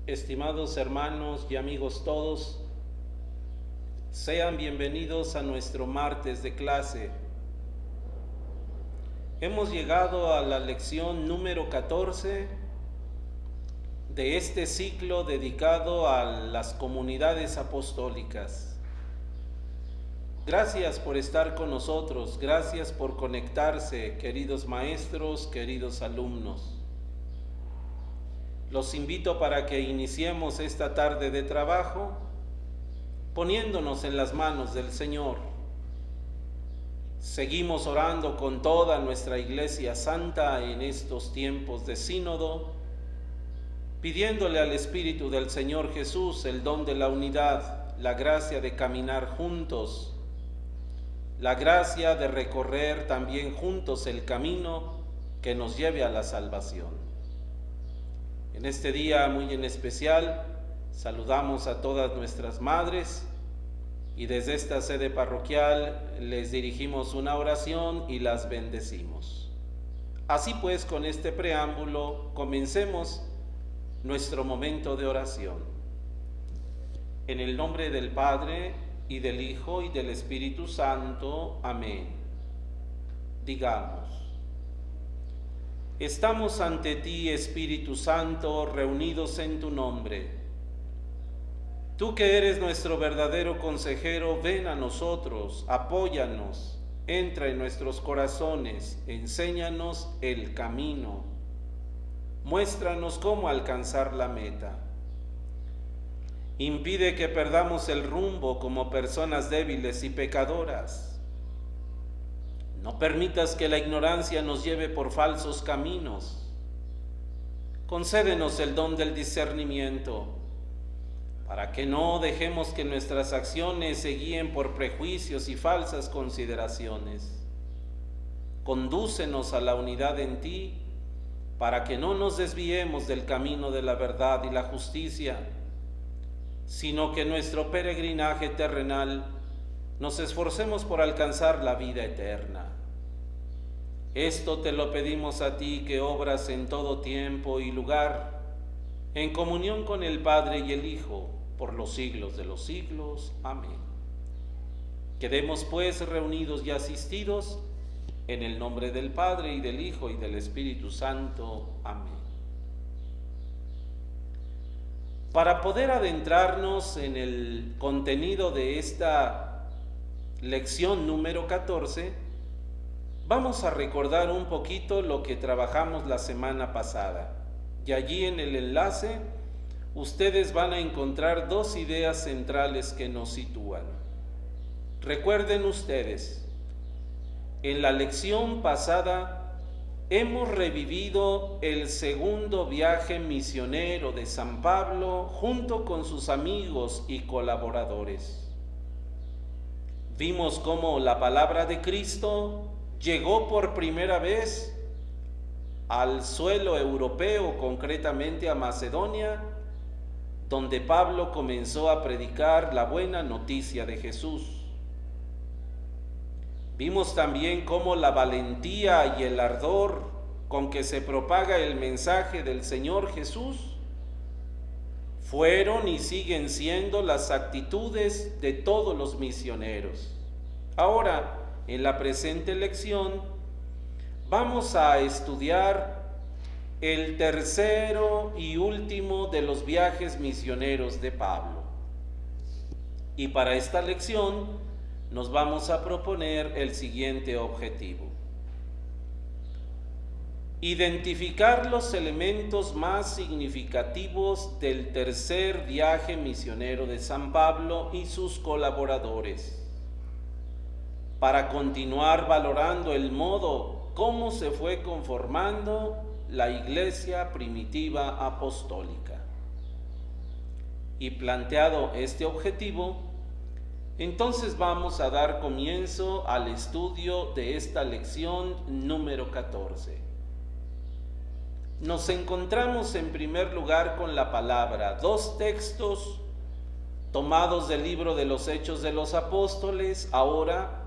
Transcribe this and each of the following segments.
Estimados hermanos y amigos todos, sean bienvenidos a nuestro martes de clase. Hemos llegado a la lección número 14 de este ciclo dedicado a las comunidades apostólicas. Gracias por estar con nosotros, gracias por conectarse, queridos maestros, queridos alumnos. Los invito para que iniciemos esta tarde de trabajo poniéndonos en las manos del Señor. Seguimos orando con toda nuestra Iglesia Santa en estos tiempos de sínodo, pidiéndole al Espíritu del Señor Jesús el don de la unidad, la gracia de caminar juntos, la gracia de recorrer también juntos el camino que nos lleve a la salvación. En este día muy en especial, saludamos a todas nuestras madres y desde esta sede parroquial les dirigimos una oración y las bendecimos. Así pues, con este preámbulo, comencemos nuestro momento de oración. En el nombre del Padre, y del Hijo, y del Espíritu Santo. Amén. Digamos: estamos ante ti, Espíritu Santo, reunidos en tu nombre. Tú que eres nuestro verdadero consejero, ven a nosotros, apóyanos, entra en nuestros corazones, enséñanos el camino, muéstranos cómo alcanzar la meta. Impide que perdamos el rumbo como personas débiles y pecadoras. No permitas que la ignorancia nos lleve por falsos caminos. Concédenos el don del discernimiento, para que no dejemos que nuestras acciones se guíen por prejuicios y falsas consideraciones. Condúcenos a la unidad en ti, para que no nos desviemos del camino de la verdad y la justicia, sino que en nuestro peregrinaje terrenal nos esforcemos por alcanzar la vida eterna. Esto te lo pedimos a ti, que obras en todo tiempo y lugar, en comunión con el Padre y el Hijo, por los siglos de los siglos. Amén. Quedemos pues reunidos y asistidos en el nombre del Padre y del Hijo y del Espíritu Santo. Amén. Para poder adentrarnos en el contenido de esta lección número 14, vamos a recordar un poquito lo que trabajamos la semana pasada. Y allí en el enlace ustedes van a encontrar dos ideas centrales que nos sitúan. Recuerden ustedes, en la lección pasada hemos revivido el segundo viaje misionero de San Pablo junto con sus amigos y colaboradores. Vimos cómo la palabra de Cristo llegó por primera vez al suelo europeo, concretamente a Macedonia, donde Pablo comenzó a predicar la buena noticia de Jesús. Vimos también cómo la valentía y el ardor con que se propaga el mensaje del Señor Jesús fueron y siguen siendo las actitudes de todos los misioneros. Ahora, en la presente lección, vamos a estudiar el tercero y último de los viajes misioneros de Pablo. Y para esta lección nos vamos a proponer el siguiente objetivo: identificar los elementos más significativos del tercer viaje misionero de San Pablo y sus colaboradores, para continuar valorando el modo cómo se fue conformando la iglesia primitiva apostólica. Y planteado este objetivo, entonces vamos a dar comienzo al estudio de esta lección número 14. Nos encontramos en primer lugar con la palabra, dos textos tomados del libro de los Hechos de los Apóstoles, ahora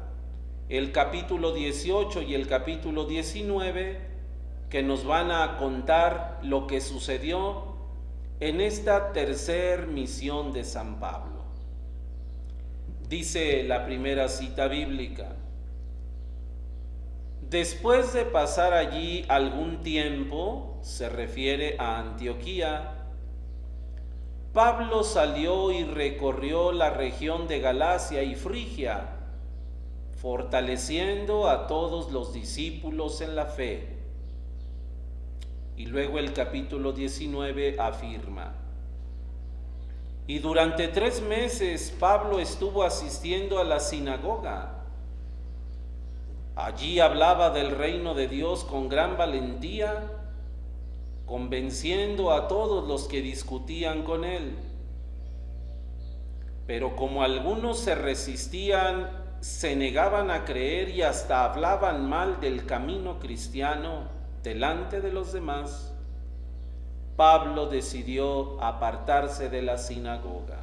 el capítulo 18 y el capítulo 19, que nos van a contar lo que sucedió en esta tercer misión de San Pablo. Dice la primera cita bíblica: después de pasar allí algún tiempo, se refiere a Antioquía, Pablo salió y recorrió la región de Galacia y Frigia, fortaleciendo a todos los discípulos en la fe. Y luego el capítulo 19 afirma: y durante 3 meses Pablo estuvo asistiendo a la sinagoga. Allí hablaba del reino de Dios con gran valentía, convenciendo a todos los que discutían con él. Pero como algunos se resistían, se negaban a creer y hasta hablaban mal del camino cristiano delante de los demás, Pablo decidió apartarse de la sinagoga.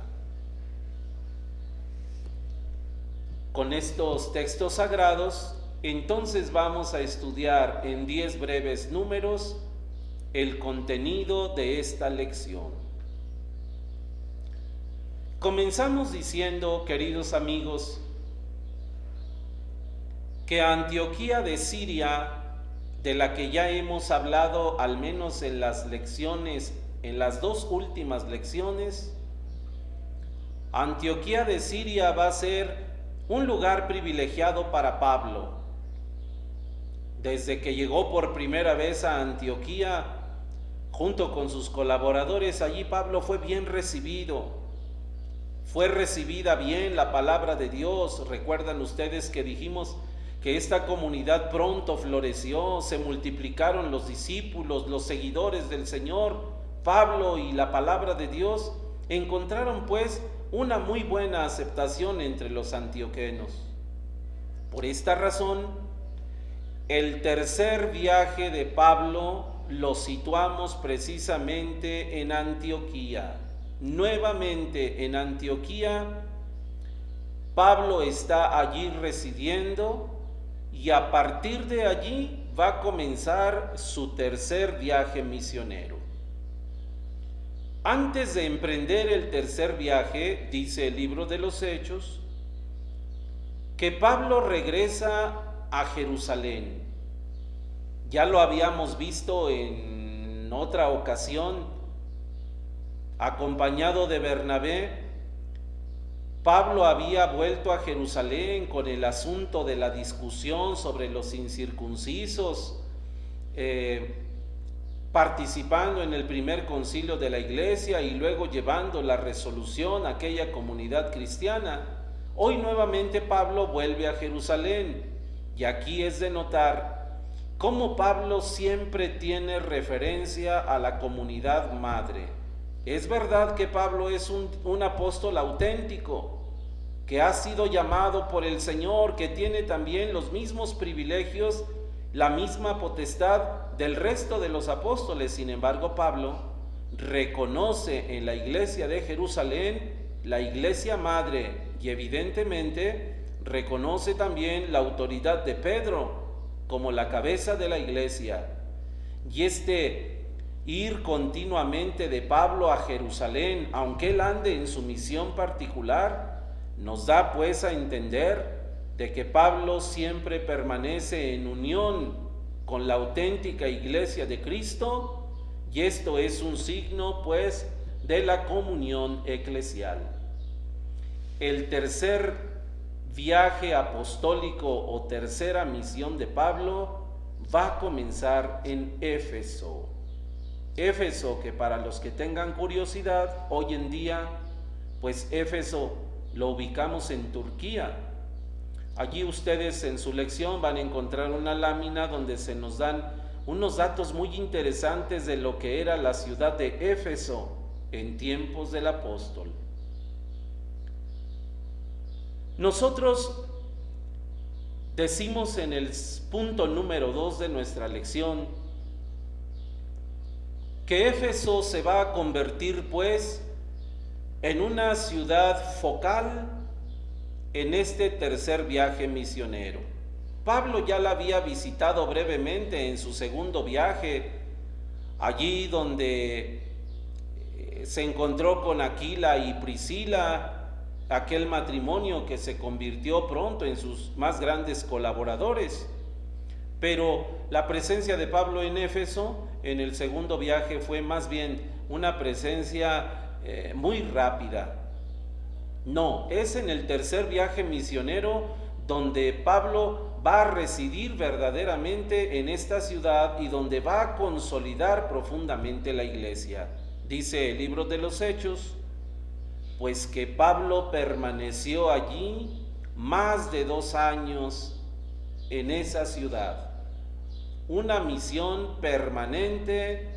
Con estos textos sagrados, entonces vamos a estudiar en 10 breves números el contenido de esta lección. Comenzamos diciendo, queridos amigos, que Antioquía de Siria, de la que ya hemos hablado al menos en las lecciones, en las 2 últimas lecciones, Antioquía de Siria va a ser un lugar privilegiado para Pablo. Desde que llegó por primera vez a Antioquía, junto con sus colaboradores, allí Pablo fue bien recibido. Fue recibida bien la palabra de Dios. Recuerdan ustedes que dijimos que esta comunidad pronto floreció, se multiplicaron los discípulos, los seguidores del Señor. Pablo y la palabra de Dios encontraron pues una muy buena aceptación entre los antioquenos. Por esta razón, el tercer viaje de Pablo lo situamos precisamente en Antioquía. Nuevamente en Antioquía, Pablo está allí residiendo y a partir de allí va a comenzar su tercer viaje misionero. Antes de emprender el tercer viaje, dice el libro de los Hechos, que Pablo regresa a Jerusalén. Ya lo habíamos visto en otra ocasión, acompañado de Bernabé. Pablo había vuelto a Jerusalén con el asunto de la discusión sobre los incircuncisos, participando en el primer concilio de la iglesia y luego llevando la resolución a aquella comunidad cristiana. Hoy nuevamente Pablo vuelve a Jerusalén y aquí es de notar cómo Pablo siempre tiene referencia a la comunidad madre. Es verdad que Pablo es un apóstol auténtico, que ha sido llamado por el Señor, que tiene también los mismos privilegios, la misma potestad del resto de los apóstoles. Sin embargo, Pablo reconoce en la iglesia de Jerusalén la iglesia madre y evidentemente reconoce también la autoridad de Pedro como la cabeza de la iglesia. Y ir continuamente de Pablo a Jerusalén, aunque él ande en su misión particular, nos da pues a entender de que Pablo siempre permanece en unión con la auténtica iglesia de Cristo, y esto es un signo pues de la comunión eclesial. El tercer viaje apostólico o tercera misión de Pablo va a comenzar en Éfeso. Éfeso, que para los que tengan curiosidad, hoy en día, pues Éfeso lo ubicamos en Turquía. Allí ustedes en su lección van a encontrar una lámina donde se nos dan unos datos muy interesantes de lo que era la ciudad de Éfeso en tiempos del apóstol. Nosotros decimos en el punto número 2 de nuestra lección que Éfeso se va a convertir pues en una ciudad focal en este tercer viaje misionero. Pablo ya la había visitado brevemente en su segundo viaje, allí donde se encontró con Aquila y Priscila, aquel matrimonio que se convirtió pronto en sus más grandes colaboradores. Pero la presencia de Pablo en Éfeso en el segundo viaje fue más bien una presencia muy rápida. No, es en el tercer viaje misionero donde Pablo va a residir verdaderamente en esta ciudad y donde va a consolidar profundamente la iglesia. Dice el libro de los Hechos, pues que Pablo permaneció allí más de 2 años en esa ciudad. Una misión permanente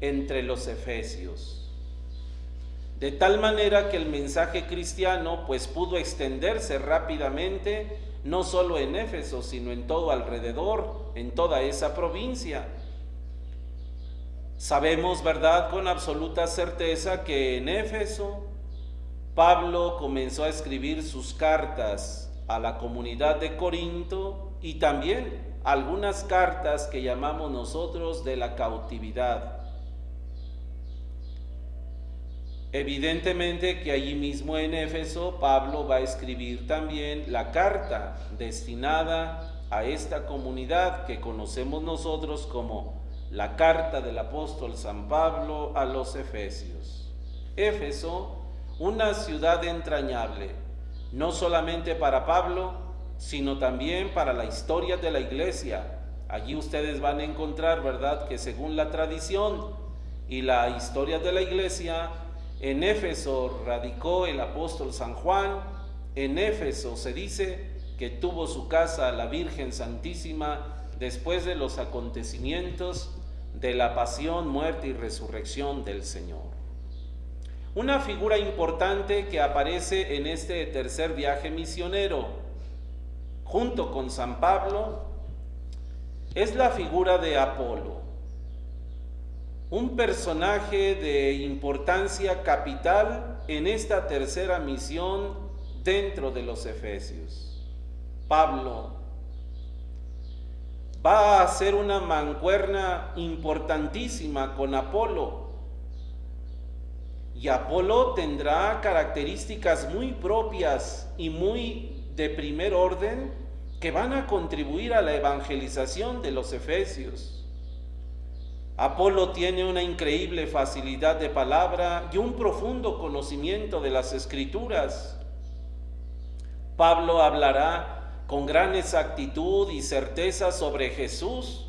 entre los efesios. De tal manera que el mensaje cristiano pues pudo extenderse rápidamente, no solo en Éfeso, sino en todo alrededor, en toda esa provincia. Sabemos, ¿verdad?, con absoluta certeza que en Éfeso Pablo comenzó a escribir sus cartas a la comunidad de Corinto y también algunas cartas que llamamos nosotros de la cautividad. Evidentemente que allí mismo en Éfeso Pablo va a escribir también la carta destinada a esta comunidad que conocemos nosotros como la carta del apóstol San Pablo a los Efesios. Éfeso, una ciudad entrañable, no solamente para Pablo, sino también para la historia de la iglesia. Allí ustedes van a encontrar, ¿verdad?, que según la tradición y la historia de la iglesia, en Éfeso radicó el apóstol San Juan. En Éfeso se dice que tuvo su casa la Virgen Santísima después de los acontecimientos de la pasión, muerte y resurrección del Señor. Una figura importante que aparece en este tercer viaje misionero, junto con San Pablo, es la figura de Apolo. Un personaje de importancia capital en esta tercera misión dentro de los Efesios. Pablo va a hacer una mancuerna importantísima con Apolo, y Apolo tendrá características muy propias y muy de primer orden que van a contribuir a la evangelización de los Efesios. Apolo tiene una increíble facilidad de palabra y un profundo conocimiento de las Escrituras. Pablo hablará con gran exactitud y certeza sobre Jesús,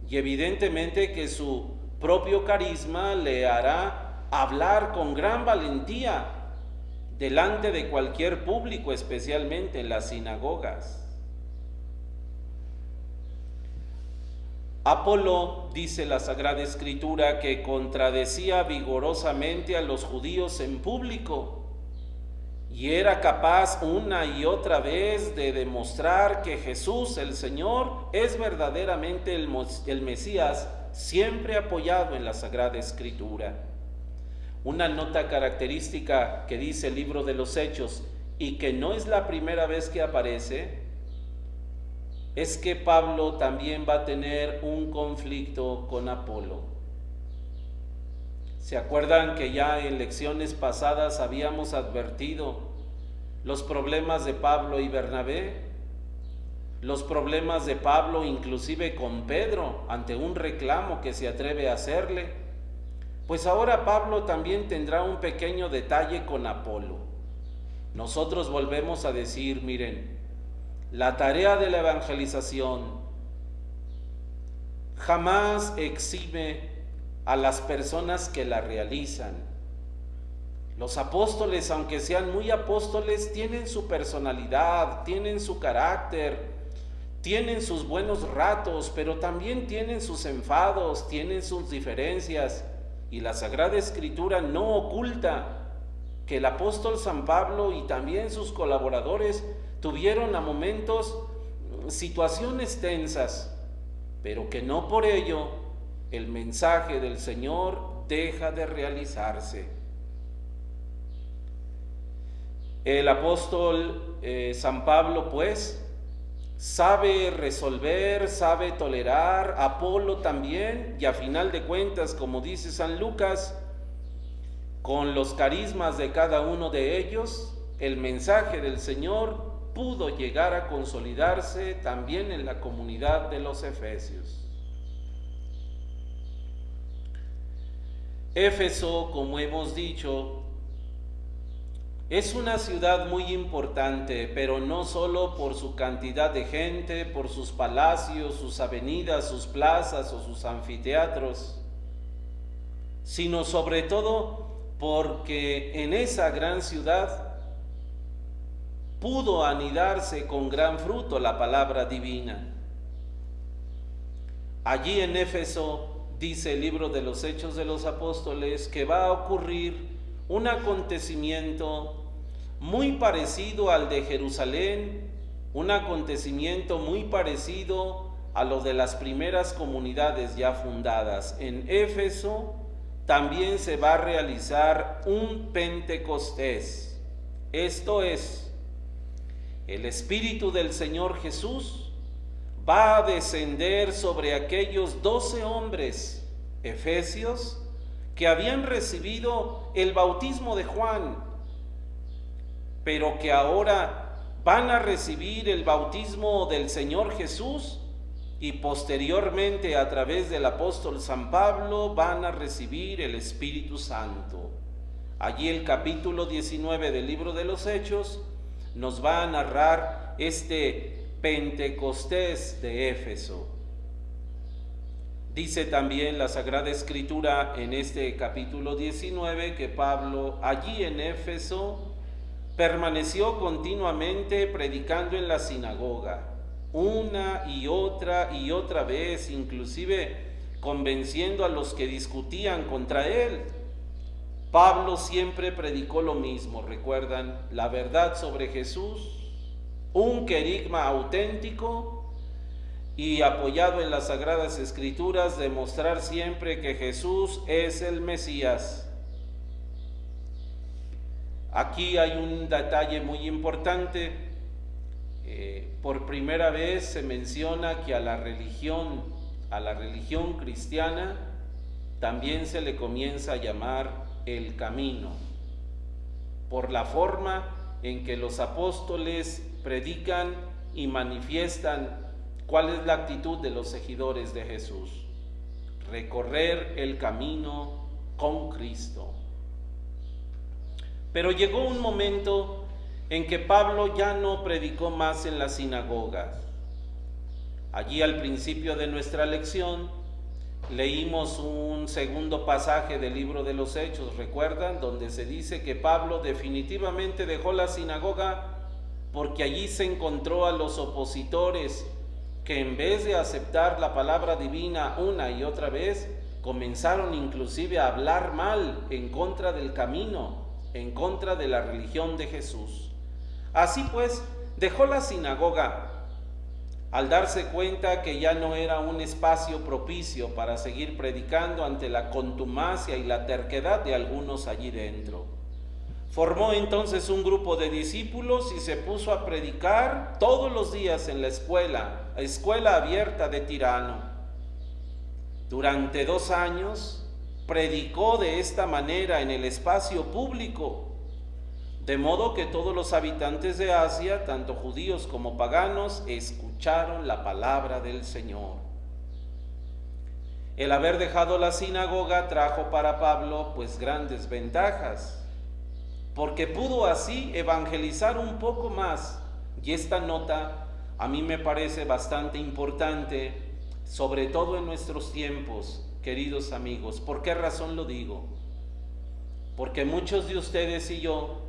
y evidentemente que su propio carisma le hará hablar con gran valentía delante de cualquier público, especialmente en las sinagogas. Apolo, dice la Sagrada Escritura, que contradecía vigorosamente a los judíos en público y era capaz una y otra vez de demostrar que Jesús, el Señor, es verdaderamente el Mesías, siempre apoyado en la Sagrada Escritura. Una nota característica que dice el libro de los Hechos, y que no es la primera vez que aparece, es que Pablo también va a tener un conflicto con Apolo. ¿Se acuerdan que ya en lecciones pasadas habíamos advertido los problemas de Pablo y Bernabé? Los problemas de Pablo inclusive con Pedro ante un reclamo que se atreve a hacerle. Pues ahora Pablo también tendrá un pequeño detalle con Apolo. Nosotros volvemos a decir, miren, la tarea de la evangelización jamás exime a las personas que la realizan. Los apóstoles, aunque sean muy apóstoles, tienen su personalidad, tienen su carácter, tienen sus buenos ratos, pero también tienen sus enfados, tienen sus diferencias. Y la Sagrada Escritura no oculta que el apóstol San Pablo y también sus colaboradores tuvieron a momentos situaciones tensas, pero que no por ello el mensaje del Señor deja de realizarse. El apóstol San Pablo, pues, sabe resolver, sabe tolerar, Apolo también, y a final de cuentas, como dice San Lucas, Con los carismas de cada uno de ellos, el mensaje del Señor pudo llegar a consolidarse también en la comunidad de los efesios. Éfeso, como hemos dicho, es una ciudad muy importante, pero no solo por su cantidad de gente, por sus palacios, sus avenidas, sus plazas o sus anfiteatros, sino sobre todo porque en esa gran ciudad pudo anidarse con gran fruto la palabra divina. Allí en Éfeso, dice el libro de los Hechos de los Apóstoles, que va a ocurrir un acontecimiento muy parecido al de Jerusalén, un acontecimiento muy parecido a lo de las primeras comunidades ya fundadas. En Éfeso también se va a realizar un Pentecostés. Esto es, el Espíritu del Señor Jesús va a descender sobre aquellos 12 hombres efesios que habían recibido el bautismo de Juan, pero que ahora van a recibir el bautismo del Señor Jesús y posteriormente a través del apóstol San Pablo van a recibir el Espíritu Santo. Allí el capítulo 19 del libro de los Hechos nos va a narrar este Pentecostés de Éfeso. Dice también la Sagrada Escritura en este capítulo 19 que Pablo allí en Éfeso permaneció continuamente predicando en la sinagoga, una y otra vez, inclusive convenciendo a los que discutían contra él. Pablo siempre predicó lo mismo, ¿recuerdan? La verdad sobre Jesús, un querigma auténtico y apoyado en las Sagradas Escrituras, demostrar siempre que Jesús es el Mesías. Aquí hay un detalle muy importante. Por primera vez se menciona que a la religión cristiana también se le comienza a llamar el camino, por la forma en que los apóstoles predican y manifiestan cuál es la actitud de los seguidores de Jesús: recorrer el camino con Cristo. Pero llegó un momento en que Pablo ya no predicó más en las sinagogas. Allí al principio de nuestra lección leímos un segundo pasaje del libro de los Hechos, ¿recuerdan? Donde se dice que Pablo definitivamente dejó la sinagoga porque allí se encontró a los opositores que en vez de aceptar la palabra divina una y otra vez, comenzaron inclusive a hablar mal en contra del camino, en contra de la religión de Jesús. Así pues, dejó la sinagoga al darse cuenta que ya no era un espacio propicio para seguir predicando ante la contumacia y la terquedad de algunos allí dentro. Formó entonces un grupo de discípulos y se puso a predicar todos los días en la escuela abierta de Tirano. Durante 2 años predicó de esta manera en el espacio público, de modo que todos los habitantes de Asia, tanto judíos como paganos, escucharon la palabra del Señor. El haber dejado la sinagoga trajo para Pablo pues grandes ventajas, porque pudo así evangelizar un poco más. Y esta nota a mí me parece bastante importante, sobre todo en nuestros tiempos, queridos amigos. ¿Por qué razón lo digo? Porque muchos de ustedes y yo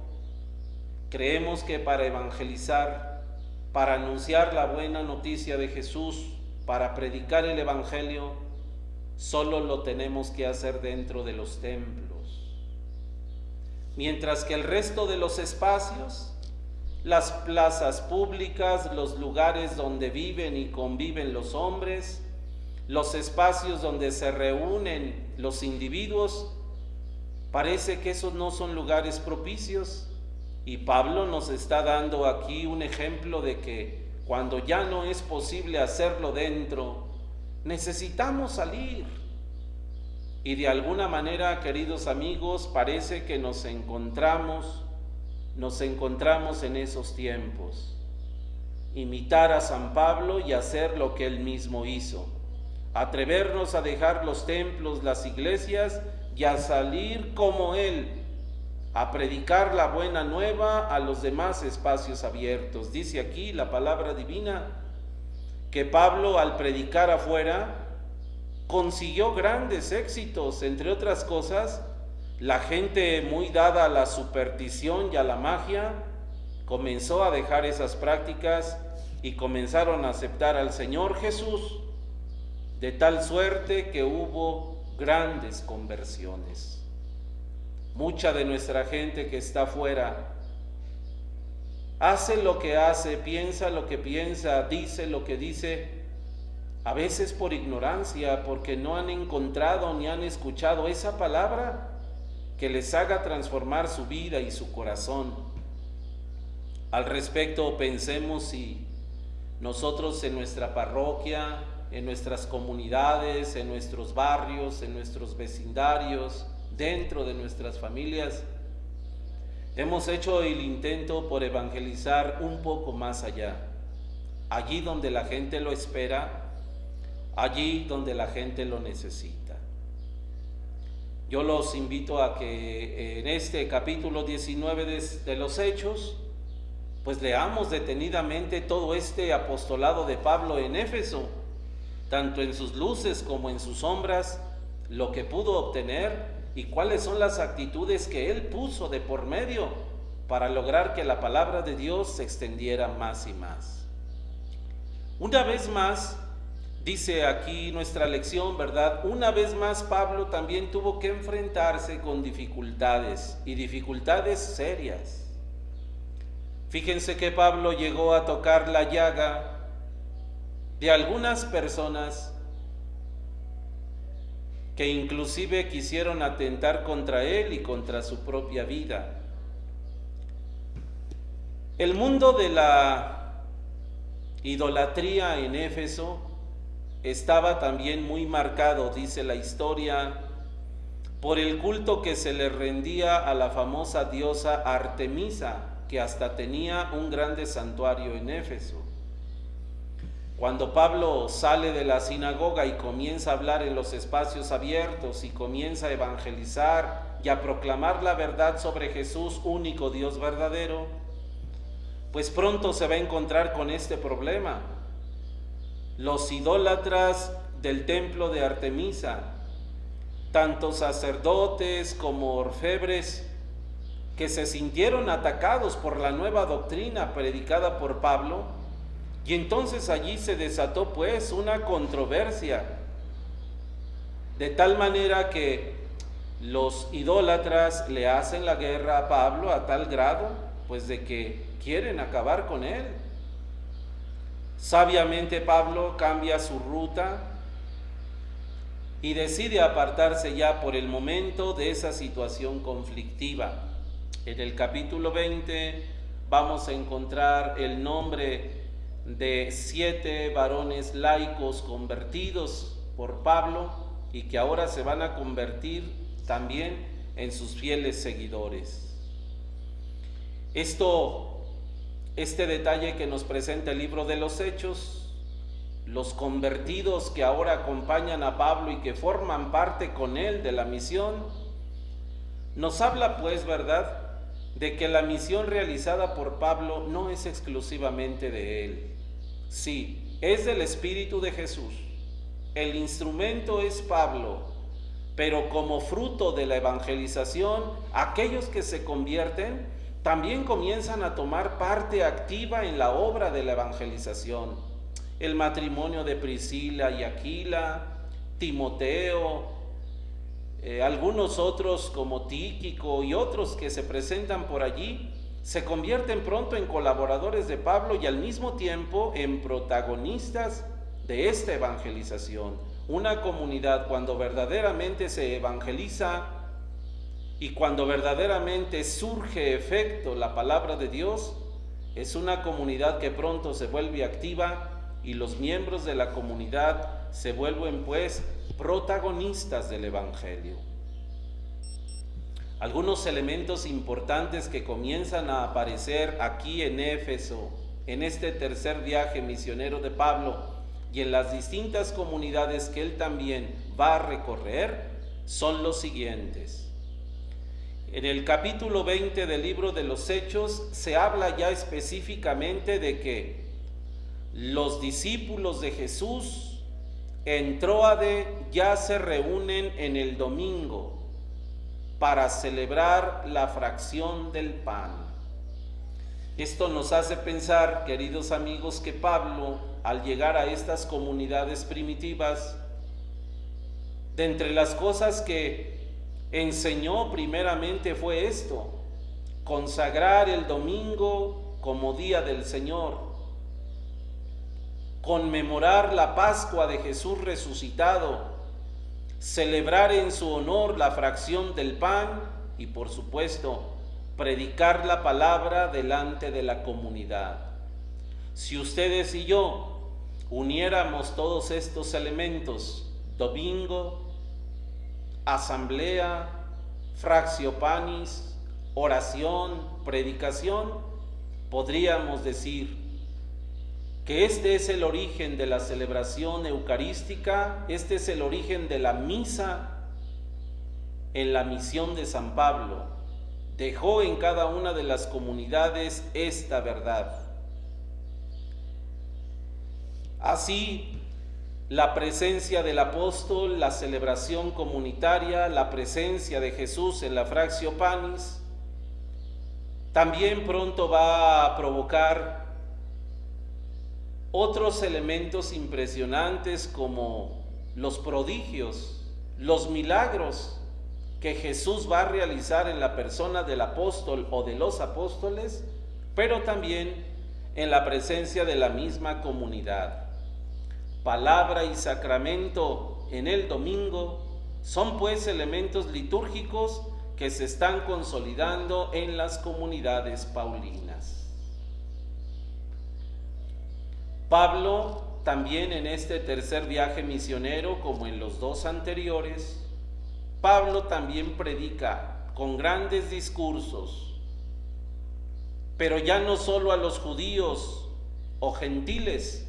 creemos que para evangelizar, para anunciar la buena noticia de Jesús, para predicar el Evangelio, solo lo tenemos que hacer dentro de los templos. Mientras que el resto de los espacios, las plazas públicas, los lugares donde viven y conviven los hombres, los espacios donde se reúnen los individuos, parece que esos no son lugares propicios. Y Pablo nos está dando aquí un ejemplo de que cuando ya no es posible hacerlo dentro, necesitamos salir. Y de alguna manera, queridos amigos, parece que nos encontramos en esos tiempos. Imitar a San Pablo y hacer lo que él mismo hizo. Atrevernos a dejar los templos, las iglesias y a salir como él, a predicar la buena nueva a los demás espacios abiertos. Dice aquí la palabra divina que Pablo, al predicar afuera, consiguió grandes éxitos. Entre otras cosas, la gente muy dada a la superstición y a la magia comenzó a dejar esas prácticas y comenzaron a aceptar al Señor Jesús, de tal suerte que hubo grandes conversiones. Mucha de nuestra gente que está afuera hace lo que hace, piensa lo que piensa, dice lo que dice, a veces por ignorancia, porque no han encontrado ni han escuchado esa palabra que les haga transformar su vida y su corazón. Al respecto, pensemos si nosotros en nuestra parroquia, en nuestras comunidades, en nuestros barrios, en nuestros vecindarios, dentro de nuestras familias, hemos hecho el intento por evangelizar un poco más allá, allí donde la gente lo espera, allí donde la gente lo necesita. Yo los invito a que en este capítulo 19 de los Hechos, pues leamos detenidamente todo este apostolado de Pablo en Éfeso, tanto en sus luces como en sus sombras, lo que pudo obtener y cuáles son las actitudes que él puso de por medio para lograr que la palabra de Dios se extendiera más y más. Una vez más, dice aquí nuestra lección, ¿verdad? Una vez más Pablo también tuvo que enfrentarse con dificultades, y dificultades serias. Fíjense que Pablo llegó a tocar la llaga de algunas personas que inclusive quisieron atentar contra él y contra su propia vida. El mundo de la idolatría en Éfeso estaba también muy marcado, dice la historia, por el culto que se le rendía a la famosa diosa Artemisa, que hasta tenía un grande santuario en Éfeso. Cuando Pablo sale de la sinagoga y comienza a hablar en los espacios abiertos y comienza a evangelizar y a proclamar la verdad sobre Jesús, único Dios verdadero, pues pronto se va a encontrar con este problema. Los idólatras del templo de Artemisa, tanto sacerdotes como orfebres, que se sintieron atacados por la nueva doctrina predicada por Pablo, y entonces allí se desató pues una controversia, de tal manera que los idólatras le hacen la guerra a Pablo a tal grado pues de que quieren acabar con él. Sabiamente Pablo cambia su ruta y decide apartarse ya por el momento de esa situación conflictiva. En el capítulo 20 vamos a encontrar el nombre de 7 varones laicos convertidos por Pablo y que ahora se van a convertir también en sus fieles seguidores. Este detalle que nos presenta el libro de los Hechos, los convertidos que ahora acompañan a Pablo y que forman parte con él de la misión, nos habla pues, ¿verdad?, de que la misión realizada por Pablo no es exclusivamente de él. Sí, es del Espíritu de Jesús. El instrumento es Pablo, pero como fruto de la evangelización, aquellos que se convierten también comienzan a tomar parte activa en la obra de la evangelización. El matrimonio de Priscila y Aquila, Timoteo, algunos otros como Tíquico y otros que se presentan por allí, se convierten pronto en colaboradores de Pablo y al mismo tiempo en protagonistas de esta evangelización. Una comunidad, cuando verdaderamente se evangeliza y cuando verdaderamente surge efecto la palabra de Dios, es una comunidad que pronto se vuelve activa y los miembros de la comunidad se vuelven pues protagonistas del Evangelio. Algunos elementos importantes que comienzan a aparecer aquí en Éfeso, en este tercer viaje misionero de Pablo y en las distintas comunidades que él también va a recorrer, son los siguientes. En el capítulo 20 del libro de los Hechos se habla ya específicamente de que los discípulos de Jesús en Tróade ya se reúnen en el domingo para celebrar la fracción del pan. Esto nos hace pensar, queridos amigos, que Pablo, al llegar a estas comunidades primitivas, de entre las cosas que enseñó primeramente fue esto: consagrar el domingo como día del Señor, conmemorar la Pascua de Jesús resucitado, celebrar en su honor la fracción del pan y, por supuesto, predicar la palabra delante de la comunidad. Si ustedes y yo uniéramos todos estos elementos, domingo, asamblea, fractio panis, oración, predicación, podríamos decir que este es el origen de la celebración eucarística, este es el origen de la misa en la misión de San Pablo. Dejó en cada una de las comunidades esta verdad. Así, la presencia del apóstol, la celebración comunitaria, la presencia de Jesús en la fractio panis, también pronto va a provocar otros elementos impresionantes como los prodigios, los milagros que Jesús va a realizar en la persona del apóstol o de los apóstoles, pero también en la presencia de la misma comunidad. Palabra y sacramento en el domingo son pues elementos litúrgicos que se están consolidando en las comunidades paulinas. Pablo también en este tercer viaje misionero, como en los dos anteriores, Pablo también predica con grandes discursos, pero ya no solo a los judíos o gentiles.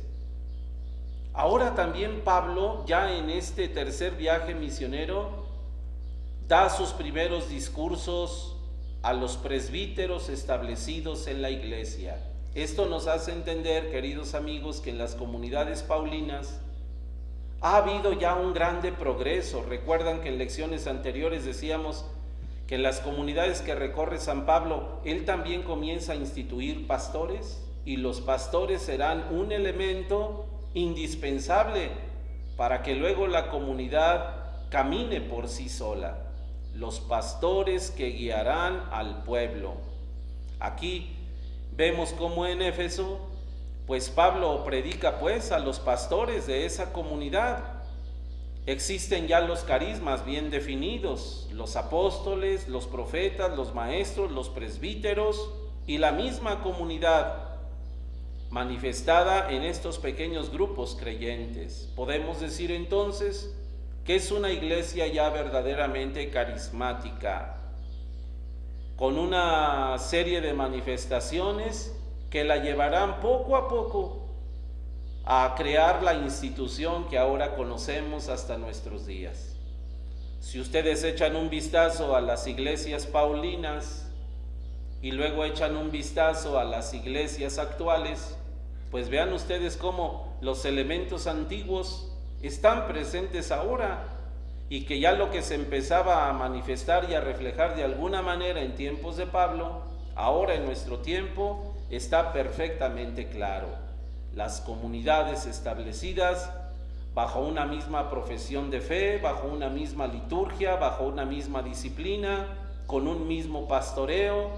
Ahora también Pablo, ya en este tercer viaje misionero, da sus primeros discursos a los presbíteros establecidos en la iglesia. Esto nos hace entender, queridos amigos, que en las comunidades paulinas ha habido ya un grande progreso. Recuerdan que en lecciones anteriores decíamos que en las comunidades que recorre San Pablo, él también comienza a instituir pastores, y los pastores serán un elemento indispensable para que luego la comunidad camine por sí sola. Los pastores que guiarán al pueblo. Aquí vemos cómo en Éfeso, pues Pablo predica pues a los pastores de esa comunidad. Existen ya los carismas bien definidos: los apóstoles, los profetas, los maestros, los presbíteros y la misma comunidad manifestada en estos pequeños grupos creyentes. Podemos decir entonces que es una iglesia ya verdaderamente carismática, con una serie de manifestaciones que la llevarán poco a poco a crear la institución que ahora conocemos hasta nuestros días. Si ustedes echan un vistazo a las iglesias paulinas y luego echan un vistazo a las iglesias actuales, pues vean ustedes cómo los elementos antiguos están presentes ahora, y que ya lo que se empezaba a manifestar y a reflejar de alguna manera en tiempos de Pablo, ahora en nuestro tiempo está perfectamente claro. Las comunidades establecidas bajo una misma profesión de fe, bajo una misma liturgia, bajo una misma disciplina, con un mismo pastoreo,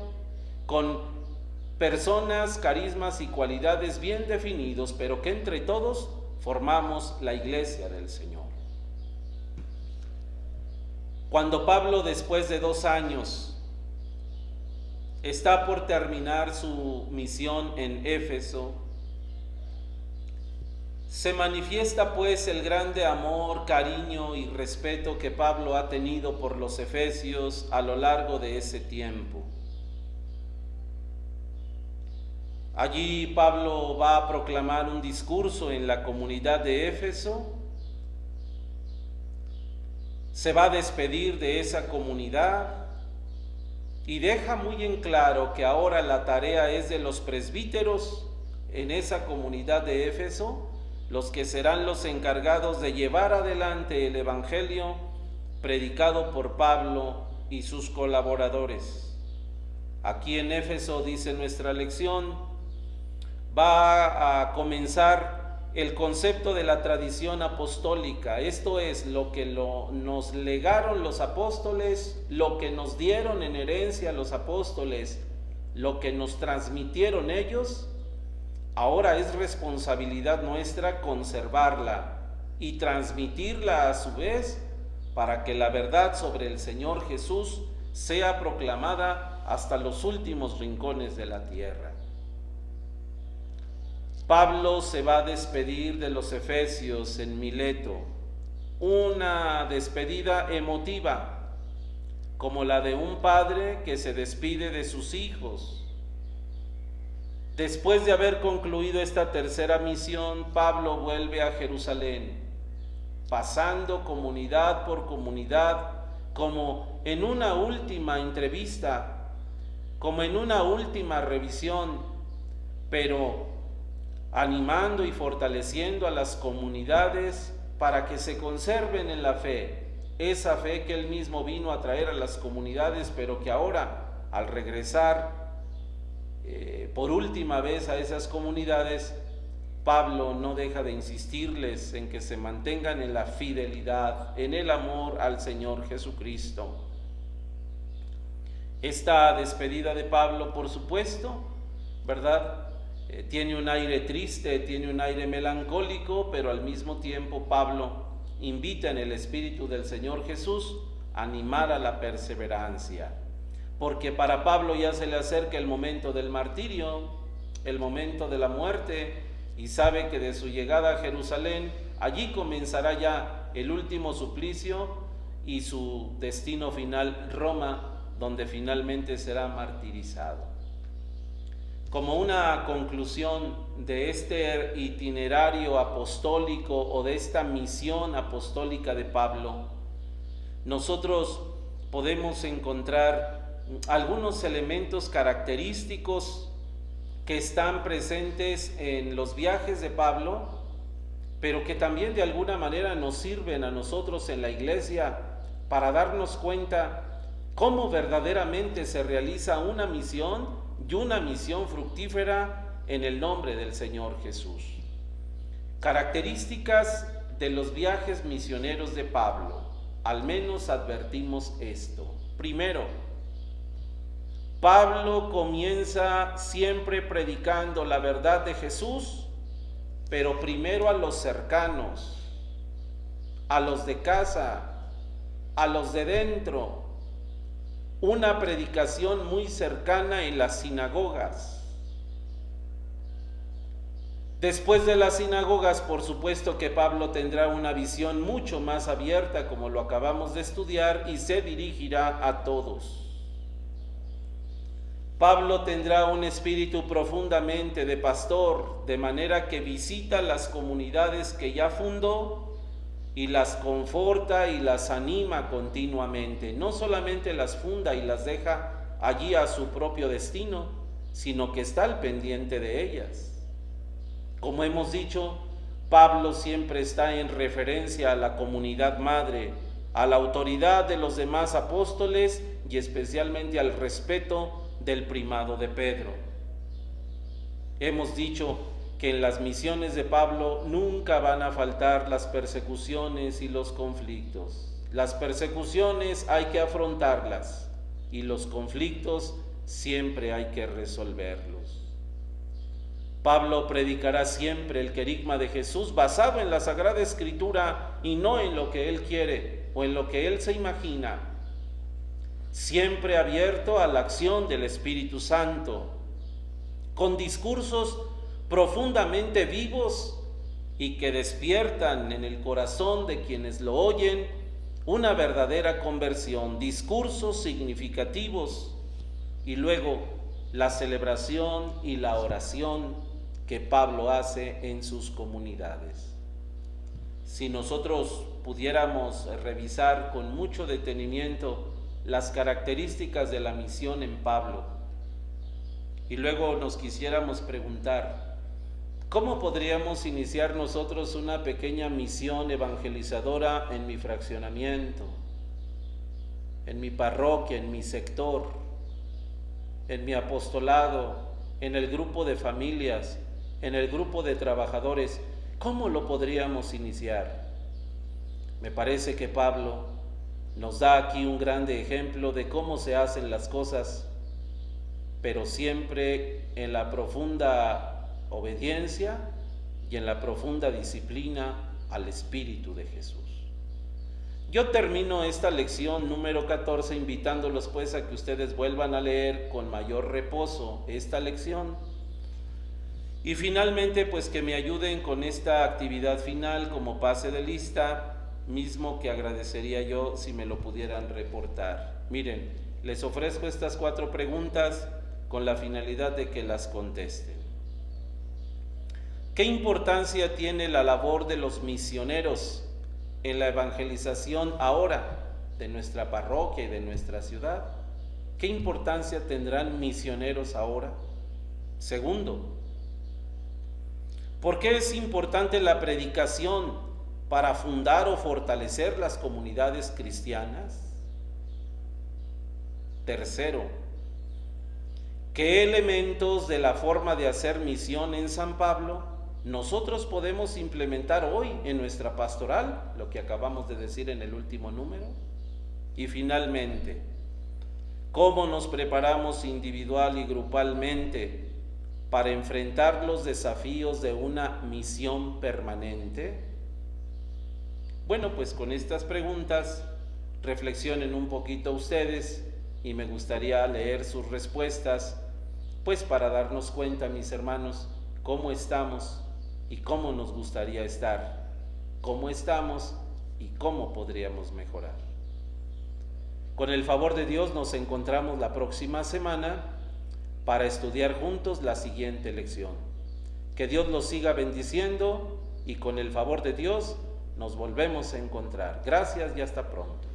con personas, carismas y cualidades bien definidos, pero que entre todos formamos la iglesia del Señor. Cuando Pablo, después de 2 años, está por terminar su misión en Éfeso, Se manifiesta pues el grande amor, cariño y respeto que Pablo ha tenido por los efesios a lo largo de ese tiempo. Allí Pablo va a proclamar un discurso en la comunidad de Éfeso, se va a despedir de esa comunidad y deja muy en claro que ahora la tarea es de los presbíteros en esa comunidad de Éfeso, los que serán los encargados de llevar adelante el Evangelio predicado por Pablo y sus colaboradores. Aquí en Éfeso, dice nuestra lección, va a comenzar el concepto de la tradición apostólica, esto es lo que nos legaron los apóstoles, lo que nos dieron en herencia los apóstoles, lo que nos transmitieron ellos. Ahora es responsabilidad nuestra conservarla y transmitirla a su vez para que la verdad sobre el Señor Jesús sea proclamada hasta los últimos rincones de la tierra. Pablo se va a despedir de los efesios en Mileto, una despedida emotiva, como la de un padre que se despide de sus hijos. Después de haber concluido esta tercera misión, Pablo vuelve a Jerusalén, pasando comunidad por comunidad, como en una última entrevista, como en una última revisión, pero animando y fortaleciendo a las comunidades para que se conserven en la fe, esa fe que él mismo vino a traer a las comunidades, pero que ahora, al regresar por última vez a esas comunidades, Pablo no deja de insistirles en que se mantengan en la fidelidad, en el amor al Señor Jesucristo. Esta despedida de Pablo, por supuesto, ¿verdad?, tiene un aire triste, tiene un aire melancólico, pero al mismo tiempo Pablo invita en el Espíritu del Señor Jesús a animar a la perseverancia, porque para Pablo ya se le acerca el momento del martirio, el momento de la muerte, y sabe que de su llegada a Jerusalén, allí comenzará ya el último suplicio y su destino final, Roma, donde finalmente será martirizado. Como una conclusión de este itinerario apostólico o de esta misión apostólica de Pablo, nosotros podemos encontrar algunos elementos característicos que están presentes en los viajes de Pablo, pero que también de alguna manera nos sirven a nosotros en la iglesia para darnos cuenta cómo verdaderamente se realiza una misión y una misión fructífera en el nombre del Señor Jesús. Características de los viajes misioneros de Pablo. Al menos advertimos esto. Primero, Pablo comienza siempre predicando la verdad de Jesús, pero primero a los cercanos, a los de casa, a los de dentro. Una predicación muy cercana en las sinagogas. Después de las sinagogas, por supuesto que Pablo tendrá una visión mucho más abierta, como lo acabamos de estudiar, y se dirigirá a todos. Pablo tendrá un espíritu profundamente de pastor, de manera que visita las comunidades que ya fundó y las conforta y las anima continuamente. No solamente las funda y las deja allí a su propio destino, sino que está al pendiente de ellas. Como hemos dicho, Pablo siempre está en referencia a la comunidad madre, a la autoridad de los demás apóstoles y especialmente al respeto del primado de Pedro. Hemos dicho que en las misiones de Pablo nunca van a faltar las persecuciones y los conflictos. Las persecuciones hay que afrontarlas y los conflictos siempre hay que resolverlos. Pablo predicará siempre el querigma de Jesús basado en la Sagrada Escritura y no en lo que él quiere o en lo que él se imagina. Siempre abierto a la acción del Espíritu Santo, con discursos profundamente vivos y que despiertan en el corazón de quienes lo oyen una verdadera conversión, discursos significativos y luego la celebración y la oración que Pablo hace en sus comunidades. Si nosotros pudiéramos revisar con mucho detenimiento las características de la misión en Pablo y luego nos quisiéramos preguntar, ¿cómo podríamos iniciar nosotros una pequeña misión evangelizadora en mi fraccionamiento, en mi parroquia, en mi sector, en mi apostolado, en el grupo de familias, en el grupo de trabajadores? ¿Cómo lo podríamos iniciar? Me parece que Pablo nos da aquí un grande ejemplo de cómo se hacen las cosas, pero siempre en la profunda obediencia y en la profunda disciplina al Espíritu de Jesús. Yo termino esta lección número 14 invitándolos pues a que ustedes vuelvan a leer con mayor reposo esta lección y finalmente pues que me ayuden con esta actividad final como pase de lista, mismo que agradecería yo si me lo pudieran reportar. Miren, les ofrezco estas 4 preguntas con la finalidad de que las contesten. ¿Qué importancia tiene la labor de los misioneros en la evangelización ahora de nuestra parroquia y de nuestra ciudad? ¿Qué importancia tendrán misioneros ahora? Segundo, ¿por qué es importante la predicación para fundar o fortalecer las comunidades cristianas? Tercero, ¿qué elementos de la forma de hacer misión en San Pablo nosotros podemos implementar hoy en nuestra pastoral? Lo que acabamos de decir en el último número. Y finalmente, ¿cómo nos preparamos individual y grupalmente para enfrentar los desafíos de una misión permanente? Bueno, pues con estas preguntas reflexionen un poquito ustedes y me gustaría leer sus respuestas, pues para darnos cuenta, mis hermanos, cómo estamos y cómo nos gustaría estar, cómo estamos y cómo podríamos mejorar. Con el favor de Dios nos encontramos la próxima semana para estudiar juntos la siguiente lección. Que Dios los siga bendiciendo y con el favor de Dios nos volvemos a encontrar. Gracias y hasta pronto.